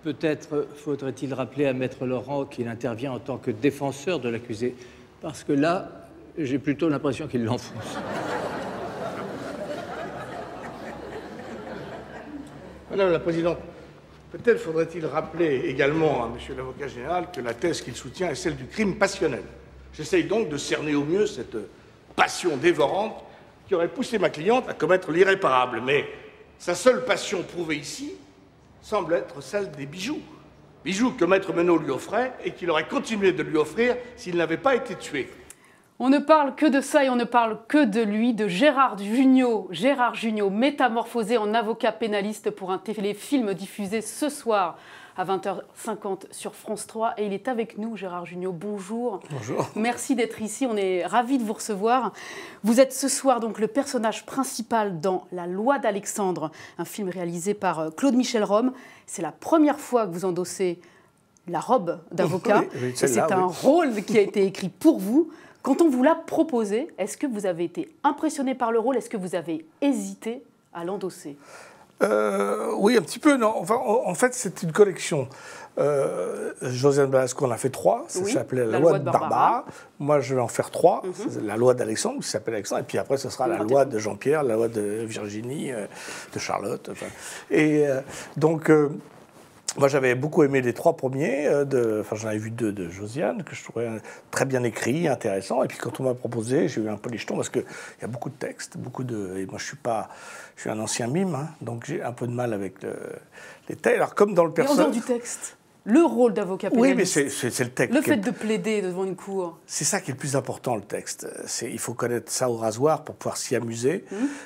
Peut-être faudrait-il rappeler à Maître Laurent qu'il intervient en tant que défenseur de l'accusé, parce que là, j'ai plutôt l'impression qu'il l'enfonce. Madame la Présidente, peut-être faudrait-il rappeler également à Monsieur l'avocat général que la thèse qu'il soutient est celle du crime passionnel. J'essaye donc de cerner au mieux cette passion dévorante qui aurait poussé ma cliente à commettre l'irréparable. Mais sa seule passion prouvée ici semble être celle des bijoux. Bijoux que Maître Menot lui offrait et qu'il aurait continué de lui offrir s'il n'avait pas été tué. On ne parle que de ça et on ne parle que de lui, de Gérard Jugnot. Gérard Jugnot, métamorphosé en avocat pénaliste pour un téléfilm diffusé ce soir à 20h50 sur France 3. Et il est avec nous, Gérard Jugnot. Bonjour. Bonjour. Merci d'être ici. On est ravis de vous recevoir. Vous êtes ce soir donc le personnage principal dans La Loi d'Alexandre, un film réalisé par Claude Michel Rome. C'est la première fois que vous endossez la robe d'avocat. Oui, c'est un rôle qui a été écrit pour vous. Quand on vous l'a proposé, est-ce que vous avez été impressionné par le rôle? Est-ce que vous avez hésité à l'endosser? Oui, un petit peu. Non. Enfin, en fait, c'est une collection. Josiane Balasco en a fait 3. Ça s'appelait La Loi de Barbara. Moi, je vais en faire 3. C'est La Loi d'Alexandre, qui s'appelle Alexandre. Et puis après, ce sera La Loi de Jean-Pierre, La Loi de Virginie, de Charlotte. Enfin. Et donc... moi, j'avais beaucoup aimé les 3 premiers. J'en avais vu 2 de Josiane, que je trouvais très bien écrits, intéressants. Et puis, quand on m'a proposé, j'ai eu un peu les jetons, parce qu'il y a beaucoup de textes, et moi, je suis un ancien mime, hein, donc j'ai un peu de mal avec les textes. Alors, comme dans le personnage... Et en dehors du texte, le rôle d'avocat pénaliste. Oui, mais c'est le texte. Le fait de plaider devant une cour. C'est ça qui est le plus important, le texte. Il faut connaître ça au rasoir pour pouvoir s'y amuser,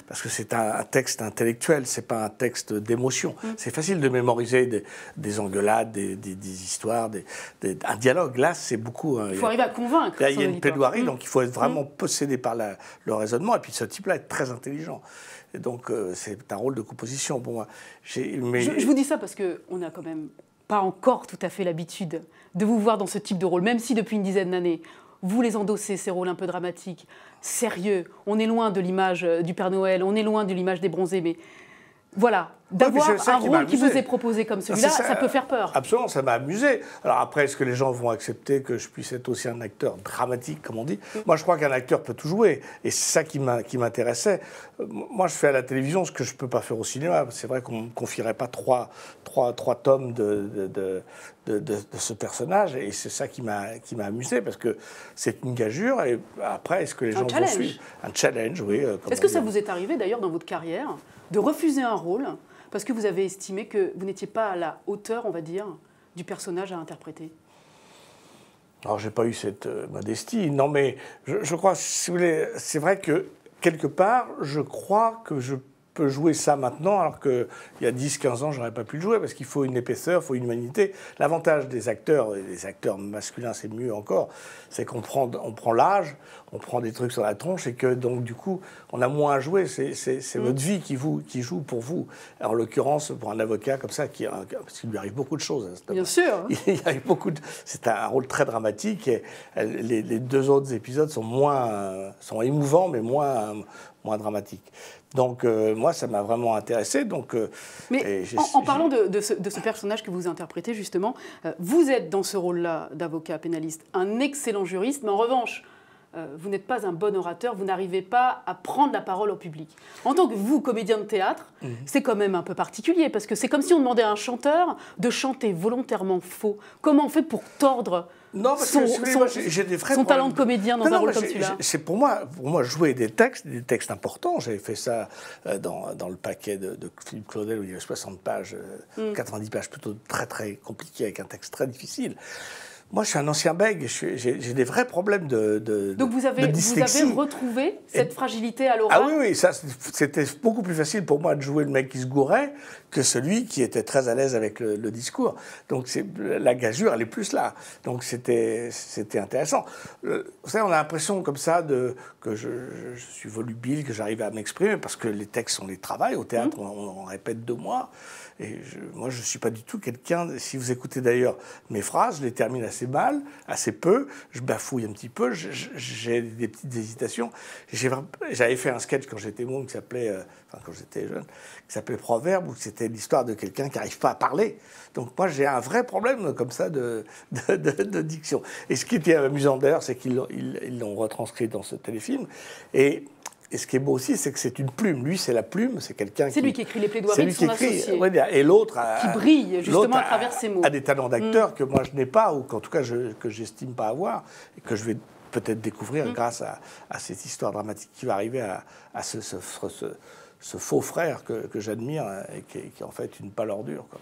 parce que c'est un texte intellectuel, c'est pas un texte d'émotion. C'est facile de mémoriser des engueulades, des histoires, un dialogue. Là, c'est beaucoup... Il faut arriver à convaincre. Là, il y a une plaidoirie, donc il faut être vraiment possédé par le raisonnement. Et puis ce type-là est très intelligent. Et donc, c'est un rôle de composition pour moi. Je vous dis ça parce qu'on n'a quand même pas encore tout à fait l'habitude de vous voir dans ce type de rôle, même si depuis une dizaine d'années, vous les endossez, ces rôles un peu dramatiques, sérieux. On est loin de l'image du Père Noël, on est loin de l'image des bronzés, mais voilà, d'avoir un rôle qui vous est proposé comme celui-là, ça peut faire peur. Absolument, ça m'a amusé. Alors après, est-ce que les gens vont accepter que je puisse être aussi un acteur dramatique, comme on dit? Moi, je crois qu'un acteur peut tout jouer, et c'est ça qui m'intéressait. Moi, je fais à la télévision ce que je ne peux pas faire au cinéma. C'est vrai qu'on ne me confierait pas trois tomes de ce personnage, et c'est ça qui m'a amusé, parce que c'est une gageure, et après, est-ce que les gens vont suivre? Un challenge, oui. Est-ce que ça vous est arrivé, d'ailleurs, dans votre carrière, de refuser un rôle parce que vous avez estimé que vous n'étiez pas à la hauteur, on va dire, du personnage à interpréter? Alors, j'ai pas eu cette modestie. Non, mais je crois, si vous voulez, c'est vrai que, quelque part, je crois que je peux jouer ça maintenant, alors qu'il y a 10-15 ans, j'aurais pas pu le jouer, parce qu'il faut une épaisseur, il faut une humanité. L'avantage des acteurs, et des acteurs masculins, c'est mieux encore, c'est qu'on prend l'âge, on prend des trucs sur la tronche, et que, donc, du coup, on a moins à jouer. C'est votre vie qui joue pour vous. Alors, en l'occurrence, pour un avocat comme ça, parce qu'il lui arrive beaucoup de choses. Bien sûr. Il arrive c'est un rôle très dramatique, et les 2 autres épisodes sont émouvants, mais moins dramatiques. Donc, moi, ça m'a vraiment intéressé. Donc, mais en parlant de ce personnage que vous interprétez, justement, vous êtes dans ce rôle-là d'avocat pénaliste un excellent juriste, mais en revanche, vous n'êtes pas un bon orateur, vous n'arrivez pas à prendre la parole au public. En tant que vous, comédien de théâtre, c'est quand même un peu particulier, parce que c'est comme si on demandait à un chanteur de chanter volontairement faux. Comment on fait pour tordre son talent de comédien dans un rôle comme celui-là? C'est pour moi, jouer des textes importants. J'avais fait ça dans le paquet de Philippe Claudel, où il y avait 60 pages, 90 pages plutôt très très compliquées, avec un texte très difficile. Moi, je suis un ancien bègue, j'ai des vrais problèmes de Donc vous avez retrouvé cette fragilité à l'oral? Ah oui, c'était beaucoup plus facile pour moi de jouer le mec qui se gourait que celui qui était très à l'aise avec le discours. Donc la gageure, elle est plus là. Donc c'était intéressant. Vous savez, on a l'impression comme ça que je suis volubile, que j'arrive à m'exprimer, parce que les textes, on les travaille au théâtre, on répète 2 mois. Et moi, je ne suis pas du tout quelqu'un... Si vous écoutez d'ailleurs mes phrases, je les termine assez assez mal, assez peu, je bafouille un petit peu, j'ai des petites hésitations. J'avais fait un sketch quand j'étais môme qui s'appelait, quand j'étais jeune, qui s'appelait Proverbe, où c'était l'histoire de quelqu'un qui n'arrive pas à parler. Donc moi j'ai un vrai problème comme ça de diction. Et ce qui était amusant d'ailleurs, c'est qu'ils l'ont retranscrit dans ce téléfilm. Et ce qui est beau aussi, c'est que c'est une plume. Lui, c'est la plume, c'est quelqu'un qui... C'est lui qui écrit les plaidoiries de son associé. Ouais, et l'autre... Qui brille, justement, à travers ses mots. A des talents d'acteur que moi, je n'ai pas, ou qu'en tout cas, que j'estime pas avoir, et que je vais peut-être découvrir grâce à cette histoire dramatique qui va arriver à ce faux frère que j'admire, et qui est en fait une pâle ordure, quoi.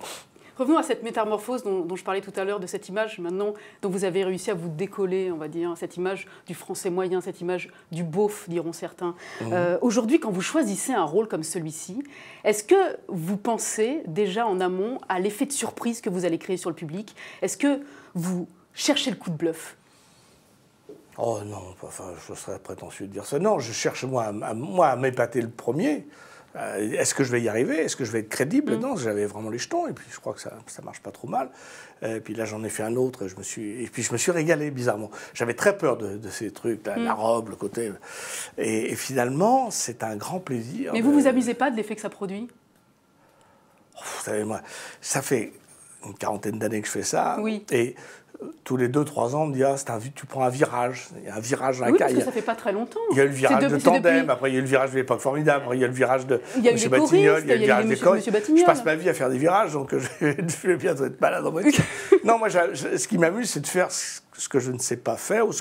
Revenons à cette métamorphose dont je parlais tout à l'heure, de cette image maintenant dont vous avez réussi à vous décoller, on va dire, cette image du français moyen, cette image du beauf, diront certains. Aujourd'hui, quand vous choisissez un rôle comme celui-ci, est-ce que vous pensez déjà en amont à l'effet de surprise que vous allez créer sur le public? Est-ce que vous cherchez le coup de bluff? Oh non, enfin, je serais prétentieux de dire ça. Non, je cherche moi à m'épater le premier. Est-ce que je vais y arriver? Est-ce que je vais être crédible? Non, j'avais vraiment les jetons, et puis je crois que ça marche pas trop mal. Et puis là, j'en ai fait un autre, et puis je me suis régalé, bizarrement. J'avais très peur de ces trucs, la robe, le côté... Et finalement, c'est un grand plaisir. Mais vous amusez pas de l'effet que ça produit? Vous savez, moi, ça fait une quarantaine d'années que je fais ça, oui. Et tous les 2-3 ans, on me dit tu prends un virage. Il y a un virage dans la oui, carrière. parce que ça fait pas très longtemps. Il y a eu le virage de Tandem, après il y a eu le virage de l'époque formidable, après il y a le virage de M. Batignolles, il y a eu le virage des choristes. Je passe ma vie à faire des virages, donc je vais bientôt être malade en voiture. Non, moi, ce qui m'amuse, c'est de faire ce que je ne sais pas faire, ou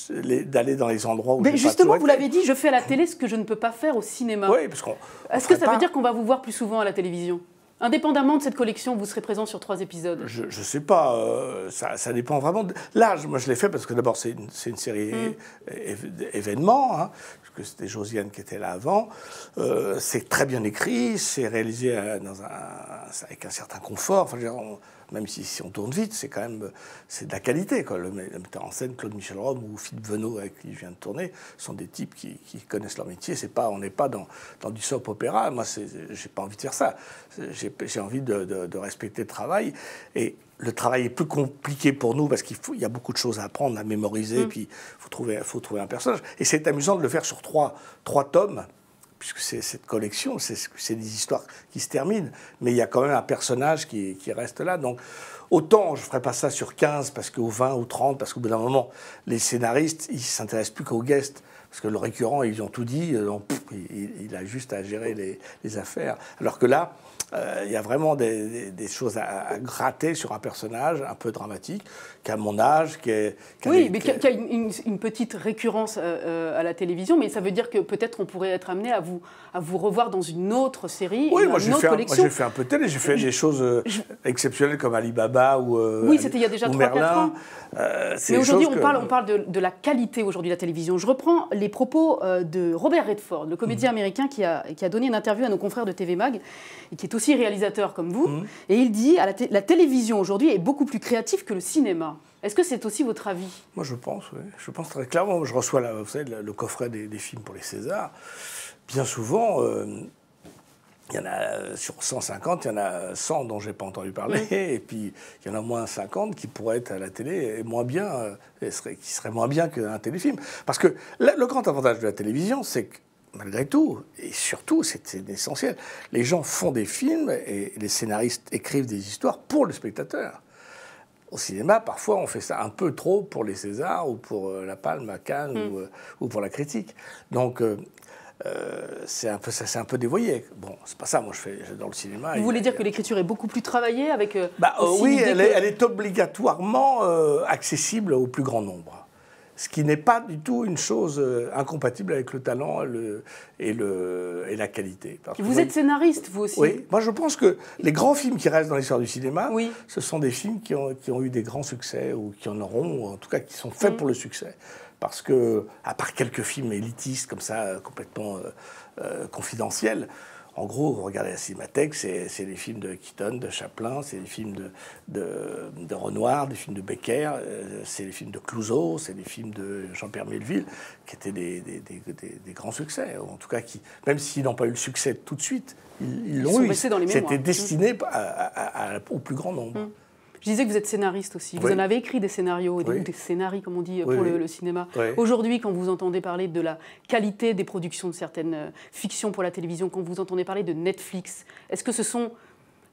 d'aller dans les endroits où mais justement, vous l'avez dit, je fais à la télé ce que je ne peux pas faire au cinéma. Oui, parce qu'on... Est-ce que ça veut dire qu'on va vous voir plus souvent à la télévision? Indépendamment de cette collection, vous serez présent sur 3 épisodes. Je ne sais pas, ça dépend vraiment. Là, moi je l'ai fait parce que d'abord c'est une série événement, hein, parce que c'était Josiane qui était là avant. C'est très bien écrit, c'est réalisé avec un certain confort. Enfin, même si on tourne vite, c'est quand même de la qualité, quoi. Le metteur en scène, Claude Michel Rome ou Philippe Venot, avec qui je viens de tourner, sont des types qui connaissent leur métier. On n'est pas dans du soap opéra. Moi, j'ai pas envie de faire ça. J'ai envie de respecter le travail. Et le travail est plus compliqué pour nous parce qu'il y a beaucoup de choses à apprendre, à mémoriser, puis il faut trouver un personnage. Et c'est amusant de le faire sur trois tomes, puisque c'est cette collection, c'est des histoires qui se terminent, mais il y a quand même un personnage qui reste là. Donc, autant je ne ferai pas ça sur 15, ou 20 ou 30, parce qu'au bout d'un moment, les scénaristes, ils ne s'intéressent plus qu'aux guests, parce que le récurrent, ils ont tout dit, il a juste à gérer les affaires. Alors que là, il y a vraiment des choses à gratter sur un personnage un peu dramatique, qui a mon âge, qui a une petite récurrence à la télévision, mais ça veut dire que peut-être on pourrait être amené à vous revoir dans une autre série, oui, une autre collection. Moi j'ai fait un peu de télé, j'ai fait des choses exceptionnelles comme Alibaba ou oui, c'était il y a déjà 3-4 ans. Mais aujourd'hui, on parle de la qualité aujourd'hui de la télévision. Je reprends les propos de Robert Redford, le comédien américain qui a donné une interview à nos confrères de TV Mag, et qui est aussi réalisateur comme vous, et il dit la télévision aujourd'hui est beaucoup plus créative que le cinéma. Est-ce que c'est aussi votre avis? Moi je pense, oui. Je pense très clairement. Je reçois vous savez, le coffret des films pour les Césars. Bien souvent, il y en a sur 150, il y en a 100 dont je n'ai pas entendu parler, et puis il y en a moins 50 qui pourraient être à la télé et moins bien, qui seraient moins bien qu'un téléfilm. Parce que le grand avantage de la télévision, c'est que malgré tout, et surtout, c'est essentiel, les gens font des films et les scénaristes écrivent des histoires pour le spectateur. Au cinéma, parfois, on fait ça un peu trop pour les Césars ou pour la Palme à Cannes ou pour la critique. Donc, c'est un peu dévoyé. Bon, c'est pas ça, moi, j'adore le cinéma. Vous voulez dire que l'écriture est beaucoup plus travaillée avec... oui, elle est obligatoirement accessible au plus grand nombre. Ce qui n'est pas du tout une chose incompatible avec le talent et la qualité. Vous êtes scénariste, vous aussi? Oui, moi je pense que les grands films qui restent dans l'histoire du cinéma, ce sont des films qui ont eu des grands succès, ou qui en auront, ou en tout cas qui sont faits pour le succès. Parce que, à part quelques films élitistes comme ça, complètement confidentiels, en gros, vous regardez la Cinémathèque, c'est les films de Keaton, de Chaplin, c'est les films de Renoir, des films de Becker, c'est les films de Clouzot, c'est les films de Jean-Pierre Melville, qui étaient des grands succès. En tout cas, même s'ils n'ont pas eu le succès tout de suite, ils l'ont eu. C'était destiné au plus grand nombre. Je disais que vous êtes scénariste aussi. Vous en avez écrit des scénarios, ou des scénarios, comme on dit, pour le cinéma. Aujourd'hui, quand vous entendez parler de la qualité des productions de certaines fictions pour la télévision, quand vous entendez parler de Netflix, est-ce que ce sont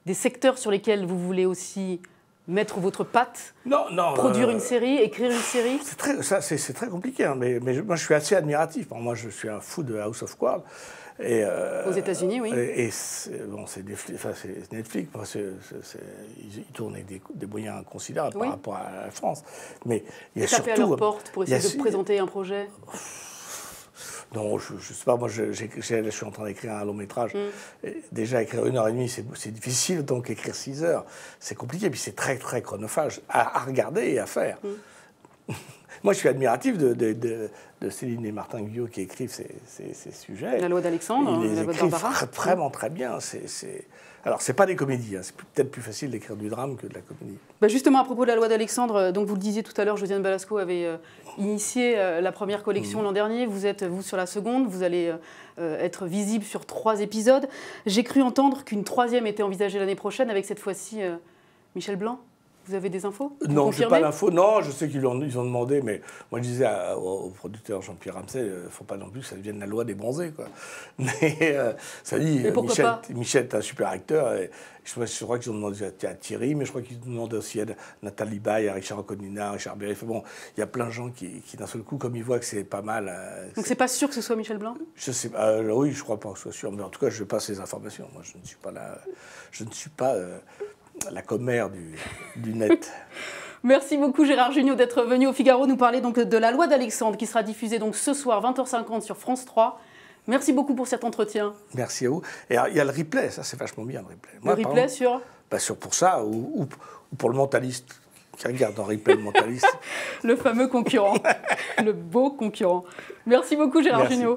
des secteurs sur lesquels vous voulez aussi mettre votre patte, produire une série, écrire une série? C'est très compliqué, hein, mais moi je suis assez admiratif. Moi je suis un fou de House of Cards. Aux États-Unis, oui. Et c'est Netflix, ils tournent avec des moyens considérables par rapport à la France. Mais il y a surtout... Taper à leur porte pour essayer de présenter un projet? Non, je ne sais pas, moi je suis en train d'écrire un long métrage. Déjà, écrire 1h30, c'est difficile, donc écrire 6 heures, c'est compliqué, puis c'est très, très chronophage à regarder et à faire. Moi, je suis admiratif de Céline et Martin Guyot qui écrivent ces sujets. La loi d'Alexandre, ils les la loi de écrivent Barbara. vraiment très bien. Alors, c'est pas des comédies, hein. C'est peut-être plus facile d'écrire du drame que de la comédie. Justement, à propos de la loi d'Alexandre, donc vous le disiez tout à l'heure, Josiane Balasco avait initié la première collection l'an dernier. Vous êtes, vous, sur la seconde. Vous allez être visible sur 3 épisodes. J'ai cru entendre qu'une 3e était envisagée l'année prochaine, avec cette fois-ci Michel Blanc. Vous avez des infos? Non, je n'ai pas l'info. Non, je sais qu'ils ont demandé, mais moi je disais au producteur Jean-Pierre Ramsay, il ne faut pas non plus que ça devienne la loi des bronzés, quoi. Mais ça dit, Michel est un super acteur. Et je crois qu'ils ont demandé à Thierry, mais je crois qu'ils ont demandé aussi à Nathalie Baye, à Richard Anconina, à Richard Berry. Bon, il y a plein de gens qui d'un seul coup, comme ils voient que c'est pas mal. Donc c'est pas sûr que ce soit Michel Blanc? Je sais pas. Oui, je crois pas que ce soit sûr, mais en tout cas, je passe les informations. Moi, je ne suis pas là. Je ne suis pas la commère du net. Merci beaucoup Gérard Jugnot d'être venu au Figaro nous parler donc de la loi d'Alexandre qui sera diffusée donc ce soir 20h50 sur France 3. Merci beaucoup pour cet entretien. Merci à vous. Et il y a le replay, ça c'est vachement bien le replay. Moi, le replay sur pour ça ou pour le mentaliste qui regarde en replay le mentaliste. Le fameux concurrent, le beau concurrent. Merci beaucoup Gérard Jugnot.